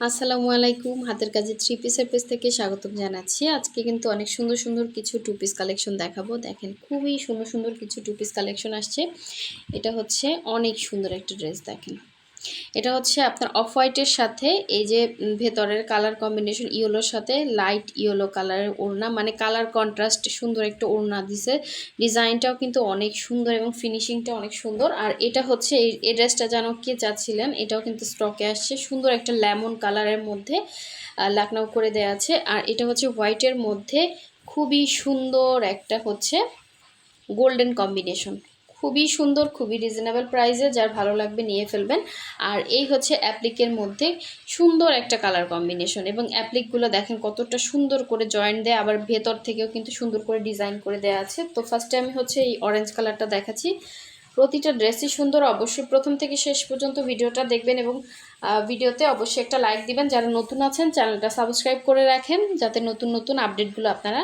আসসালামু আলাইকুম। হাতের কাজে থ্রি পিসের পেজ থেকে স্বাগতম জানাচ্ছি। আজকে কিন্তু অনেক সুন্দর সুন্দর কিছু টু পিস কালেকশন দেখাবো। দেখেন খুবই সুন্দর সুন্দর কিছু টু পিস কালেকশন আসছে। এটা হচ্ছে অনেক সুন্দর একটা ড্রেস। দেখেন এটা হচ্ছে আপনার অফ হোয়াইটের সাথে এই যে ভেতরের কালার কম্বিনেশন ইয়েলোর সাথে লাইট ইয়েলো কালারের ওড়না, মানে কালার কন্ট্রাস্ট সুন্দর একটা ওড়না দিছে। ডিজাইনটাও কিন্তু অনেক সুন্দর এবং ফিনিশিংটা অনেক সুন্দর। আর এটা হচ্ছে এই ড্রেসটা যেন কে চাচ্ছিলেন, এটাও কিন্তু স্টকে আসছে। সুন্দর একটা লেমন কালারের মধ্যে লাকনাও করে দেওয়া আছে। আর এটা হচ্ছে হোয়াইটের মধ্যে খুবই সুন্দর একটা হচ্ছে গোল্ডেন কম্বিনেশন, খুবই সুন্দর, খুবই রিজনেবল প্রাইসে, যার ভালো লাগবে নিয়ে ফেলবেন। আর এই হচ্ছে অ্যাপ্লিকের মধ্যে সুন্দর একটা কালার কম্বিনেশন, এবং অ্যাপ্লিকগুলো দেখেন কতটা সুন্দর করে জয়েন্ট দেয়, আবার ভেতর থেকেও কিন্তু সুন্দর করে ডিজাইন করে দেওয়া আছে। তো ফার্স্টে আমি হচ্ছে এই অরেঞ্জ কালারটা দেখাচ্ছি। প্রতিটা ড্রেসই সুন্দর। অবশ্যই প্রথম থেকে শেষ পর্যন্ত ভিডিওটা দেখবেন এবং ভিডিওতে অবশ্যই একটা লাইক দিবেন। যারা নতুন আছেন চ্যানেলটা সাবস্ক্রাইব করে রাখেন, যাতে নতুন নতুন আপডেটগুলো আপনারা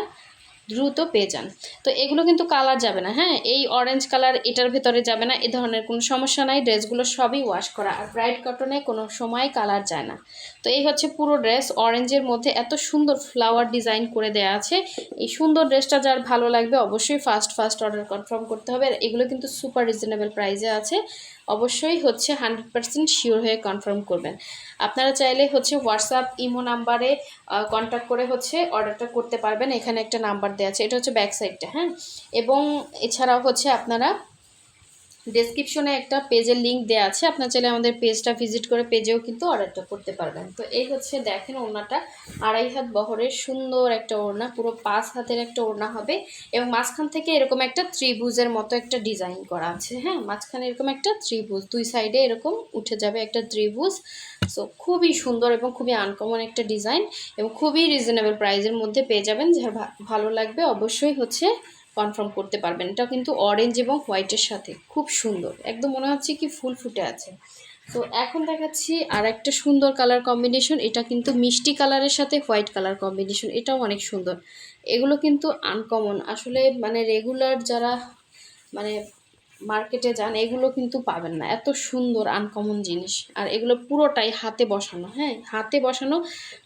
দ্রুত পেয়ে যান। তো এগুলো কিন্তু কালার যাবে না, হ্যাঁ, এই অরেঞ্জ কালার এটার ভেতরে যাবে না, এ ধরনের কোনো সমস্যা নাই। ড্রেসগুলো সবই ওয়াশ করা, আর ব্রাইট কটনে কোনো সময় কালার যায় না। তো এই হচ্ছে পুরো ড্রেস অরেঞ্জের মধ্যে এত সুন্দর ফ্লাওয়ার ডিজাইন করে দেওয়া আছে। এই সুন্দর ড্রেসটা যার ভালো লাগবে অবশ্যই ফার্স্ট অর্ডার কনফার্ম করতে হবে। আর এগুলো কিন্তু সুপার রিজনেবল প্রাইসে আছে। অবশ্যই হচ্ছে 100% শিওর হয়ে কনফার্ম করবেন। আপনারা চাইলে হচ্ছে হোয়াটসঅ্যাপ ইমো নাম্বারে কন্ট্যাক্ট করে হচ্ছে অর্ডারটা করতে পারবেন। এখানে একটা নাম্বার দেওয়া আছে, এটা হচ্ছে ব্যাক সাইডটা, হ্যাঁ। এবং এছাড়াও হচ্ছে আপনারা ডেসক্রিপশনে একটা পেজের লিঙ্ক দেওয়া আছে, আপনার চাইলে আমাদের পেজটা ভিজিট করে পেজেও কিন্তু অর্ডারটা করতে পারবেন। তো এই হচ্ছে দেখেন ওড়নাটা, 2.5 হাত বহরের সুন্দর একটা ওড়না, পুরো 5 হাতের একটা ওড়না হবে। এবং মাঝখান থেকে এরকম একটা ত্রিভুজের মতো একটা ডিজাইন করা আছে, হ্যাঁ, মাঝখানে এরকম একটা ত্রিভুজ, দুই সাইডে এরকম উঠে যাবে একটা ত্রিভুজ। সো খুবই সুন্দর এবং খুবই আনকমন একটা ডিজাইন, এবং খুবই রিজনেবল প্রাইসের মধ্যে পেয়ে যাবেন। যার ভালো লাগবে অবশ্যই হচ্ছে কনফার্ম করতে পারবেন। এটা কিন্তু অরেঞ্জ এবং হোয়াইটের সাথে খুব সুন্দর, একদম মনে হচ্ছে কি ফুল ফুটে আছে। তো এখন দেখাচ্ছি আর একটা সুন্দর কালার কম্বিনেশন। এটা কিন্তু মিষ্টি কালারের সাথে হোয়াইট কালার কম্বিনেশন, এটাও অনেক সুন্দর। এগুলো কিন্তু আনকমন আসলে, মানে রেগুলার যারা মানে মার্কেটে যান এগুলো কিন্তু পাবেন না, এত সুন্দর আনকমন জিনিস। আর এগুলো পুরোটাই হাতে বসানো, হ্যাঁ, হাতে বসানো,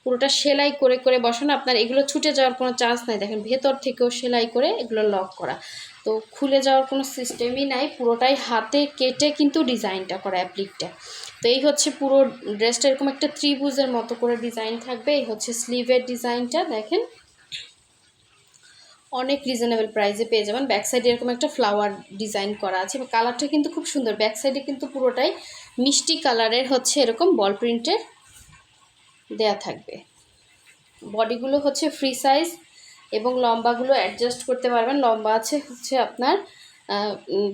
পুরোটা সেলাই করে করে বসানো। আপনার এগুলো ছুটে যাওয়ার কোনো চান্স নাই। দেখেন ভেতর থেকেও সেলাই করে এগুলো লক করা, তো খুলে যাওয়ার কোনো সিস্টেমই নাই। পুরোটাই হাতে কেটে কিন্তু ডিজাইনটা করা অ্যাপ্লিকটা। তো এই হচ্ছে পুরো ড্রেসটা এরকম একটা ত্রিভুজের মতো করে ডিজাইন থাকবে। এই হচ্ছে স্লিভের ডিজাইনটা, দেখেন অনেক রিজনেবল প্রাইসে পেয়ে যাবেন। ব্যাক সাইডে এরকম একটা ফ্লাওয়ার ডিজাইন করা আছে, কালারটা কিন্তু খুব সুন্দর। ব্যাক সাইডে কিন্তু পুরোটাই মিষ্টি কালারের হচ্ছে এরকম বল প্রিন্টের দেয়া থাকবে। বডিগুলো হচ্ছে ফ্রি সাইজ এবং লম্বাগুলো অ্যাডজাস্ট করতে পারবেন। লম্বা আছে হচ্ছে আপনার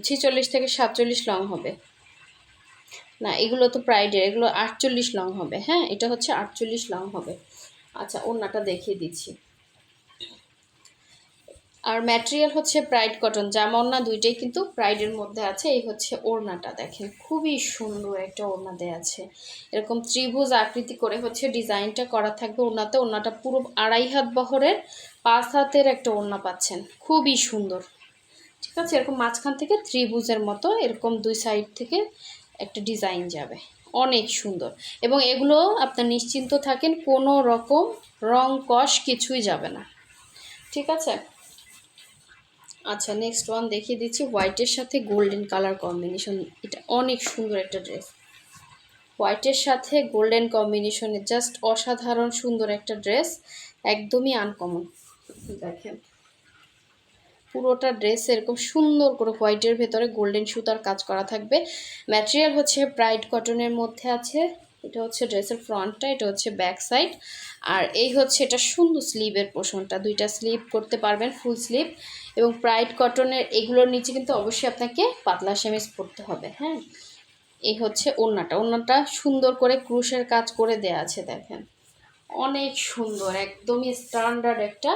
46 থেকে 47 লং হবে না, এগুলো তো প্রাইডের, এগুলো 48 লং হবে, হ্যাঁ, এটা হচ্ছে 48 লং হবে। আচ্ছা ওড়নাটা দেখিয়ে দিচ্ছি। আর ম্যাটেরিয়াল হচ্ছে প্রাইড কটন, জামা ওড়না দুইটাই কিন্তু প্রাইডের মধ্যে আছে। এই হচ্ছে ওড়নাটা, দেখেন খুবই সুন্দর একটা ওড়না দেওয়া আছে। এরকম ত্রিভুজ আকৃতি করে হচ্ছে ডিজাইনটা করা থাকবে ওড়নাতে। ওড়নাটা পুরো 2.5 হাত বহরের 5 হাতের একটা ওড়না পাচ্ছেন, খুবই সুন্দর। ঠিক আছে, এরকম মাঝখান থেকে ত্রিভুজের মতো এরকম দুই সাইড থেকে একটা ডিজাইন যাবে, অনেক সুন্দর। এবং এগুলো আপনার নিশ্চিন্ত থাকেন কোনো রকম রং কষ কিছুই যাবে না, ঠিক আছে। আচ্ছা নেক্সট ওয়ান দেখিয়ে দিচ্ছি, হোয়াইটের সাথে গোল্ডেন কালার কম্বিনেশন। এটা অনেক সুন্দর একটা ড্রেস, হোয়াইটের সাথে গোল্ডেন কম্বিনেশনে জাস্ট অসাধারণ সুন্দর একটা ড্রেস, একদমই আনকমন। দেখেন পুরোটা ড্রেস এরকম সুন্দর করে হোয়াইটের ভেতরে গোল্ডেন সুতার কাজ করা থাকবে। ম্যাটেরিয়াল হচ্ছে ব্রাইট কটনের মধ্যে আছে। এটা হচ্ছে ড্রেসের ফ্রন্টটা, এটা হচ্ছে ব্যাক সাইড। আর এই হচ্ছে এটা সুন্দর স্লিভের পোর্শনটা, দুইটা স্লিভ করতে পারবেন, ফুল স্লিভ। এবং ব্রাইট কটনের এগুলোর নিচে কিন্তু অবশ্যই আপনাকে পাতলা সেমিজ পরতে হবে, হ্যাঁ। এই হচ্ছে ওড়নাটা, ওড়নাটা সুন্দর করে ক্রুশের কাজ করে দেয়া আছে, দেখেন অনেক সুন্দর, একদমই স্ট্যান্ডার্ড একটা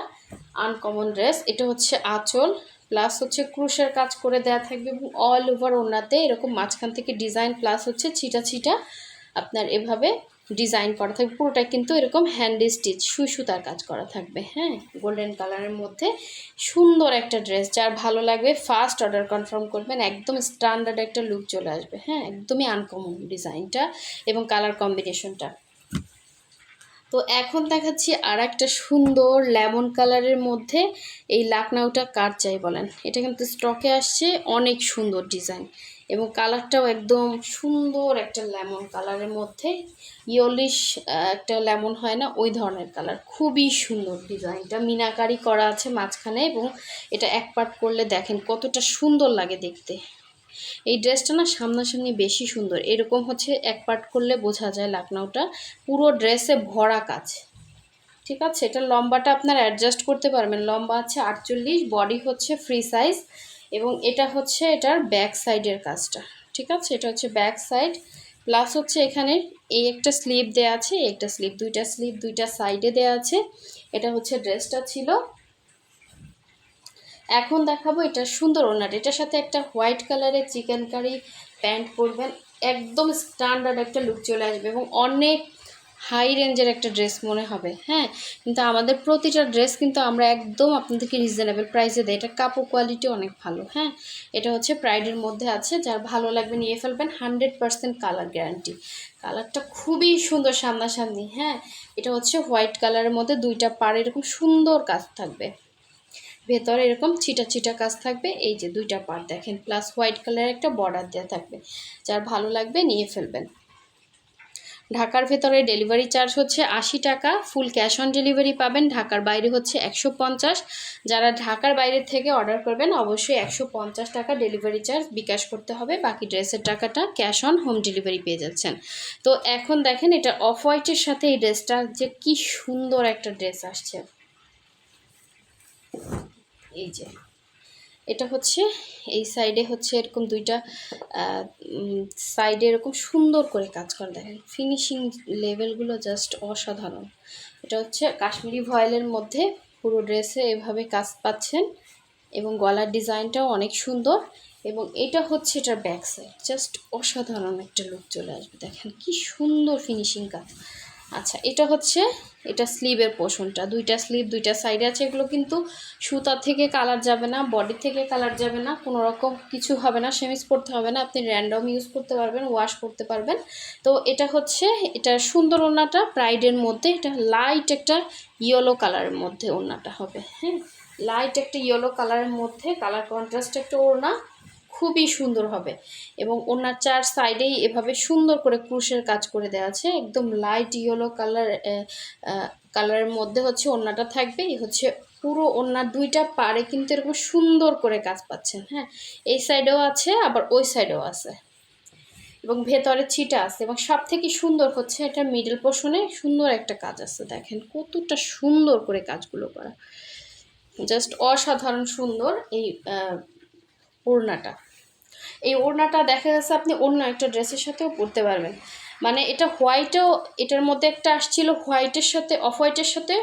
আনকমন ড্রেস। এটা হচ্ছে আঁচল, প্লাস হচ্ছে ক্রুশের কাজ করে দেওয়া থাকবে, এবং অল ওভার ওড়নাতে এরকম মাঝখান থেকে ডিজাইন, প্লাস হচ্ছে ছিটা ছিটা আপনার এভাবে ডিজাইন করা থাকবে। পুরোটা কিন্তু এরকম হ্যান্ড স্টিচ সুই সুতার কাজ করা থাকবে, হ্যাঁ, গোল্ডেন কালারের মধ্যে সুন্দর একটা ড্রেস। যার ভালো লাগবে ফার্স্ট অর্ডার কনফার্ম করবেন, একদম স্ট্যান্ডার্ড একটা লুক চলে আসবে, হ্যাঁ, একদমই আনকমন ডিজাইনটা এবং কালার কম্বিনেশনটা। তো এখন দেখাচ্ছি আর একটা সুন্দর লেমন কালারের মধ্যে এই লাকনাউটা কার চাই বলেন, এটা কিন্তু স্টকে আসছে, অনেক সুন্দর ডিজাইন এবং কালারটাও একদম সুন্দর একটা লেমন কালারের মধ্যে, ইয়লিশ একটা লেমন হয় না ওই ধরনের কালার, খুবই সুন্দর ডিজাইনটা, মিনাকারি করা আছে মাঝখানে এবং এটা এক পার্ট করলে দেখেন কতটা সুন্দর লাগে দেখতে। এই ড্রেসটা না সামনাসামনি বেশি সুন্দর, এরকম হচ্ছে এক পার্ট করলে বোঝা যায় লাকনাউটা পুরো ড্রেসে ভরা কাজ। ঠিক আছে, এটা লম্বাটা আপনার অ্যাডজাস্ট করতে পারবেন, লম্বা আছে 48, বডি হচ্ছে ফ্রি সাইজ এবং এটা হচ্ছে এটার ব্যাক সাইডের কাজটা। ঠিক আছে, এটা হচ্ছে ব্যাক সাইড, প্লাস হচ্ছে এখানে এই একটা স্লিভ দেওয়া আছে, একটা স্লিভ, দুইটা স্লিভ দুইটা সাইডে দেওয়া আছে। এটা হচ্ছে ড্রেসটা ছিল। এখন দেখাবো এটা সুন্দর ওড়নাটা, এটার সাথে একটা হোয়াইট কালারের চিকেন কারি প্যান্ট পরবেন, একদম স্ট্যান্ডার্ড একটা লুক চলে আসবে এবং অনেক হাই রেঞ্জের একটা ড্রেস মনে হবে। হ্যাঁ, কিন্তু আমাদের প্রতিটা ড্রেস কিন্তু আমরা একদম আপনাদেরকে রিজনেবল প্রাইসে দেয়, এটা কাপড় কোয়ালিটি অনেক ভালো। হ্যাঁ, এটা হচ্ছে প্রাইডের মধ্যে আছে, যার ভালো লাগবে নিয়ে ফেলবেন, 100% কালার গ্যারান্টি। কালারটা খুবই সুন্দর সামনাসামনি। হ্যাঁ, এটা হচ্ছে হোয়াইট কালারের মধ্যে দুইটা পাড় এরকম সুন্দর কাজ থাকবে, ভেতরে এরকম ছিটা ছিটা কাজ থাকবে, এই যে দুইটা পার্ট দেখেন, প্লাস হোয়াইট কালারের একটা বর্ডার দেওয়া থাকবে, যার ভালো লাগবে নিয়ে ফেলবেন। ঢাকার ভেতরে ডেলিভারি চার্জ হচ্ছে 80 টাকা, ফুল ক্যাশ অন ডেলিভারি পাবেন, ঢাকার বাইরে হচ্ছে 150। যারা ঢাকার বাইরে থেকে অর্ডার করবেন অবশ্যই 150 টাকা ডেলিভারি চার্জ বিকাশ করতে হবে, বাকি ড্রেসের টাকাটা ক্যাশ অন হোম ডেলিভারি পেয়ে যাচ্ছেন। তো এখন দেখেন এটা অফ হোয়াইটের সাথে এই ড্রেসটা যে কি সুন্দর একটা ড্রেস আসছে, এই যে এটা হচ্ছে এই সাইডে হচ্ছে এরকম দুইটা সাইডে এরকম সুন্দর করে কাজ করা, দেখেন ফিনিশিং লেভেলগুলো জাস্ট অসাধারণ। এটা হচ্ছে কাশ্মীরি ভয়েলের মধ্যে পুরো ড্রেসে এভাবে কাজ পাচ্ছেন এবং গলার ডিজাইনটাও অনেক সুন্দর এবং এটা হচ্ছে এটার ব্যাক সাইড, জাস্ট অসাধারণ একটা লুক চলে আসবে, দেখেন কি সুন্দর ফিনিশিং কাজ। আচ্ছা, এটা হচ্ছে এটা স্লিভের পোর্শনটা, দুইটা স্লিভ দুইটা সাইডে আছে, এগুলো কিন্তু সুতা থেকে কালার যাবে না, বডি থেকে কালার যাবে না, কোনো রকম কিছু হবে না, সেমিজ পরতে হবে না, আপনি র্যান্ডম ইউজ করতে পারবেন, ওয়াশ করতে পারবেন। তো এটা হচ্ছে এটা সুন্দর ওড়নাটা প্রাইডের মধ্যে, এটা লাইট একটা ইয়েলো কালারের মধ্যে ওড়নাটা হবে। হ্যাঁ, লাইট একটা ইয়েলো কালারের মধ্যে কালার কন্ট্রাস্ট একটা ওড়না, খুবই সুন্দর হবে এবং ওনার চার সাইডেই এভাবে সুন্দর করে ক্রুশের কাজ করে দেওয়া আছে, একদম লাইট ইয়েলো কালারের মধ্যে হচ্ছে ওড়নাটা থাকবে। এই হচ্ছে পুরো ওড়নার দুইটা পাড়ে কিন্তু এরকম সুন্দর করে কাজ পাচ্ছেন। হ্যাঁ, এই সাইডেও আছে আবার ওই সাইডেও আছে এবং ভেতরে ছিটা আছে এবং সব থেকে সুন্দর হচ্ছে এটা মিডল পোর্শনে সুন্দর একটা কাজ আছে, দেখেন কতটা সুন্দর করে কাজগুলো করা, জাস্ট অসাধারণ সুন্দর এই ওড়নাটা। এই ওড়নাটা দেখা যাচ্ছে আপনি অন্য একটা ড্রেসের সাথেও পরতে পারবেন, মানে এটা হোয়াইটও, এটার মধ্যে একটা আসছিল হোয়াইটের সাথে অফ হোয়াইটের সাথে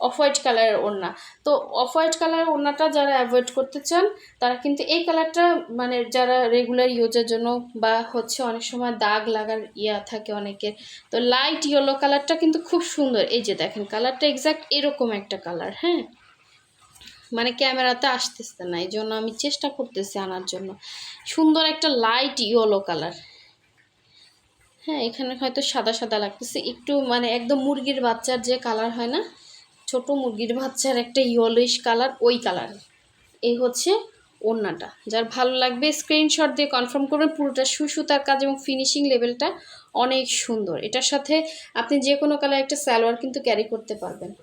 অফ হোয়াইট কালারের ওড়না, তো অফ হোয়াইট কালারের ওড়নাটা যারা অ্যাভয়েড করতে চান তারা কিন্তু এই কালারটা, মানে যারা রেগুলার ইউজের জন্য বা হচ্ছে অনেক সময় দাগ লাগার থাকে অনেকের, তো লাইট ইয়েলো কালারটা কিন্তু খুব সুন্দর, এই যে দেখেন কালারটা এক্স্যাক্ট এরকম একটা কালার। হ্যাঁ, মানে ক্যামেরাতে আসতেছে না, এই জন্য আমি চেষ্টা করতেছি আনার জন্য, সুন্দর একটা লাইট ইয়েলো কালার। হ্যাঁ, এখানে হয়তো সাদা সাদা লাগতেছে একটু, মানে একদম মুরগির বাচ্চার যে কালার হয় না, ছোট মুরগির বাচ্চার একটা ইয়েলোইশ কালার, ওই কালার। এই হচ্ছে ওড়নাটা, যার ভালো লাগবে স্ক্রিনশট দিয়ে কনফার্ম করবেন, পুরোটা সুতার কাজ এবং ফিনিশিং লেভেলটা অনেক সুন্দর। এটার সাথে আপনি যে কোনো কালার একটা সালোয়ার কিন্তু ক্যারি করতে পারবেন।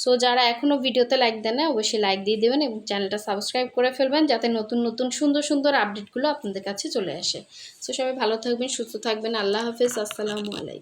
সো যারা এখনও ভিডিওতে লাইক দেন না অবশ্যই লাইক দিয়ে দেবেন এবং চ্যানেলটা সাবস্ক্রাইব করে ফেলবেন, যাতে নতুন নতুন সুন্দর সুন্দর আপডেটগুলো আপনাদের কাছে চলে আসে। সো সবাই ভালো থাকবেন, সুস্থ থাকবেন, আল্লাহ হাফেজ, আসসালামু আলাইকুম।